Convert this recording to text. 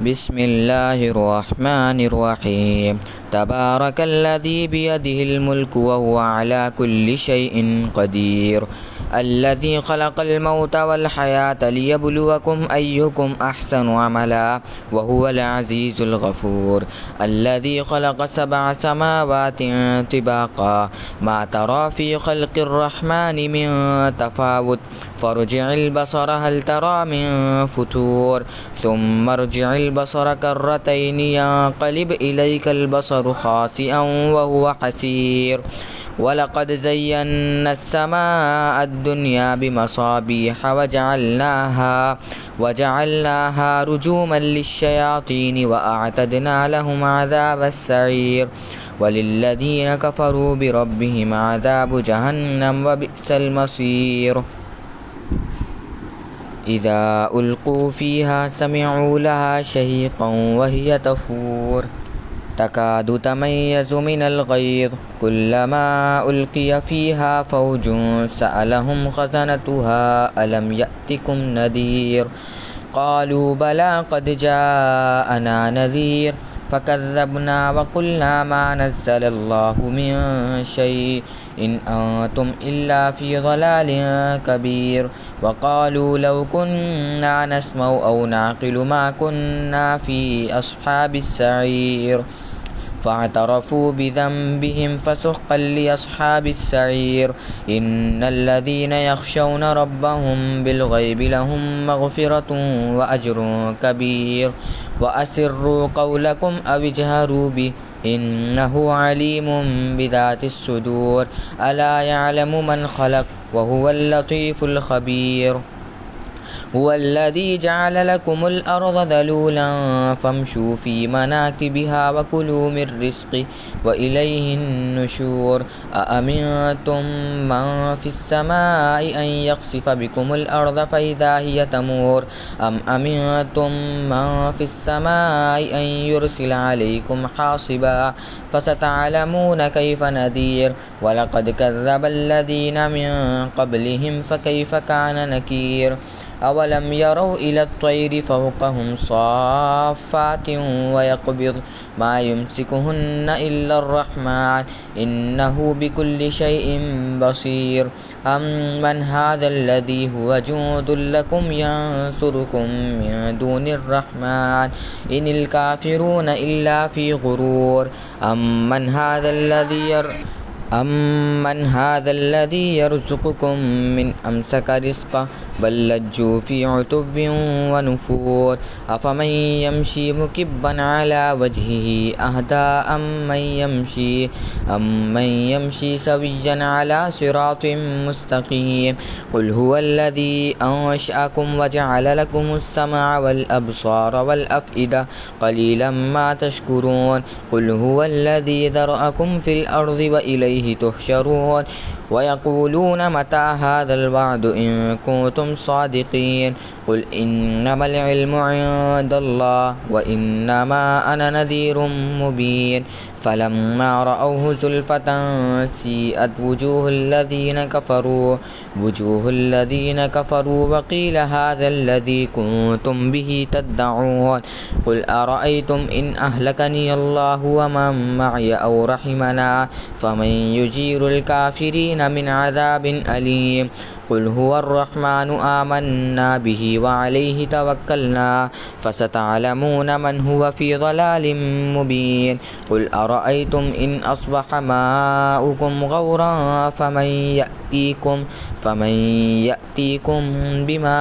बिस्मिल्लाहिर्रहमानिर्रहीम। तबारकल्लज़ी बियदिहिल मुल्कु व हुवा अला कुल्लि शैइन क़दीर। अल्लज़ी ख़लक़ल मौता वल हयाता लियब्लुवकुम अय्युकुम अहसनु अमला व हुवल अज़ीज़ुल गफ़ूर। अल्लज़ी ख़लक़ सबअ समावातिन तिबाक़ा मा तरा फ़ी ख़ल्क़िर रहमानि मिन तफ़ावुत फ़र्जि'ल बसर हल तरा मिन फ़ुतूर सुम्मा अर्जि'ल बसर कर्रतैनि यंक़लिब इलैकल बसरु ख़ासिअन व हुवा हसीर। वलक़द ज़य्यन्ना अस्समाअ अद्दुन्या बिमसाबीह वजअलनाहा रुजूमन लिश्शयातीन व अअतदना लहुम अज़ाबस्सईर। वलिल्लज़ीन कफ़रू बिरब्बिहिम अज़ाबु जहन्नम व बि'सल मसीर। इज़ा उल्क़ू फ़ीहा समिअू लहा शहीक़न व हिय तफ़ूर तकादु तमय्यज़ु मिनल ग़ैज़ कुल्लमा उल्क़िय फ़ीहा फ़ौजुन सअलहुम ख़ज़नतुहा अलम यअतिकुम नज़ीर क़ालू बला क़द जाअना नज़ीर फ़कज़्ज़बना व क़ुल्ना मा नज़्ज़लल्लाहु मिन शै इन अंतुम इल्ला फ़ी ज़लालिन कबीर। व क़ालू लौ कुन्ना नस्मअु औ नअक़िलु मा कुन्ना फ़ी अस्हाबिस सईर फ़अतरफ़ू बिज़ंबिहिम फ़सुह्क़न लिअस्हाबिस सईर। इन्नल्लज़ीन यख़शौन रब्बहुम बिलग़ैबि लहुम मग़फ़िरतुन व अज्रुन कबीर। व असिर्रू क़ौलकुम अव इजहरू बिही इन्नहु अलीमुम बिज़ातिस सुदूर। अला यअलमु मन ख़लक़ व हुवल लतीफ़ुल ख़बीर। हुवल्लज़ी जअल लकुमुल अर्ज़ ज़लूलन फ़म्शू फ़ी मनाकिबिहा व कुलू मिर रिज़्क़िही व इलैहिन नुशूर। अअमिनतुम मन फ़िस समाइ अन यख़सिफ़ बिकुमुल अर्ज़ फ़इज़ा हिय तमूर अम अमिनतुम मन फ़िस समाइ अन युरसिल अलैकुम हासिबा फ़सतअलमून कैफ़ नज़ीर। वलक़द कज़्ज़बल लज़ीन मिन क़ब्लिहिम फ़कैफ़ कान नकीर। अवलम यरौ इलत तैरि फ़ौक़हुम साफ़्फ़ातिन व यक़बिज़न मा युमसिकुहुन्ना इल्लर रहमान इन्नहु बिकुल्लि शैइन बसीर। अम्मन हाज़ल्लज़ी हुव जुंदुल लकुम यंसुरुकुम मिन दूनिर रहमान इनिल काफ़िरून इल्ला फ़ी ग़ुरूर। अम्मन हाज़ल्लज़ी यरज़ुक़ुकुम मिन अमसक रिज़्क़हु बल लज्जू फ़ी उतुव्विन व नुफ़ूर। अफ़मन यमशी मुकिब्बन अला वजहिही अहदा अम्मन यमशी सविय्यन अला सिरातिन मुस्तक़ीम। क़ुल हुवल्लज़ी अंशअकुम व जअल लकुमुस समअ वल अब्सार वल अफ़इदा क़लीलन मा तशकुरून। क़ुल हुवल्लज़ी ज़रअकुम फ़िल अर्ज़ि व इलैहि तुहशरून। वयक़ूलून मता हाज़ल वअदु इन कुन्तुम सादिक़ीन। क़ुल इन्नमल इल्मु इंदल्लाहि व इन्नमा अना नज़ीरुम मुबीन। फ़लम्मा रअौहु ज़ुल्फ़तन सीअत वुजूहुल्लज़ीन कफ़रू व क़ील हाज़ल्लज़ी कुन्तुम बिही तद्दऊन। क़ुल अरअय्तुम इन अह्लकनी अल्लाहु व मन मअय औ रहिमना फ़मन युजीरुल काफ़िरीन मिन अज़ाबिन अलीम। क़ुल हुवर रहमानु आमन्ना बिही व अलैहि तवक्कलना फ़सतअलमून मन हुव फ़ी ज़लालिम मुबीन। क़ुल अरअय्तुम इन अस्बह माउकुम गौरन फ़मन यअतीकुम बिमा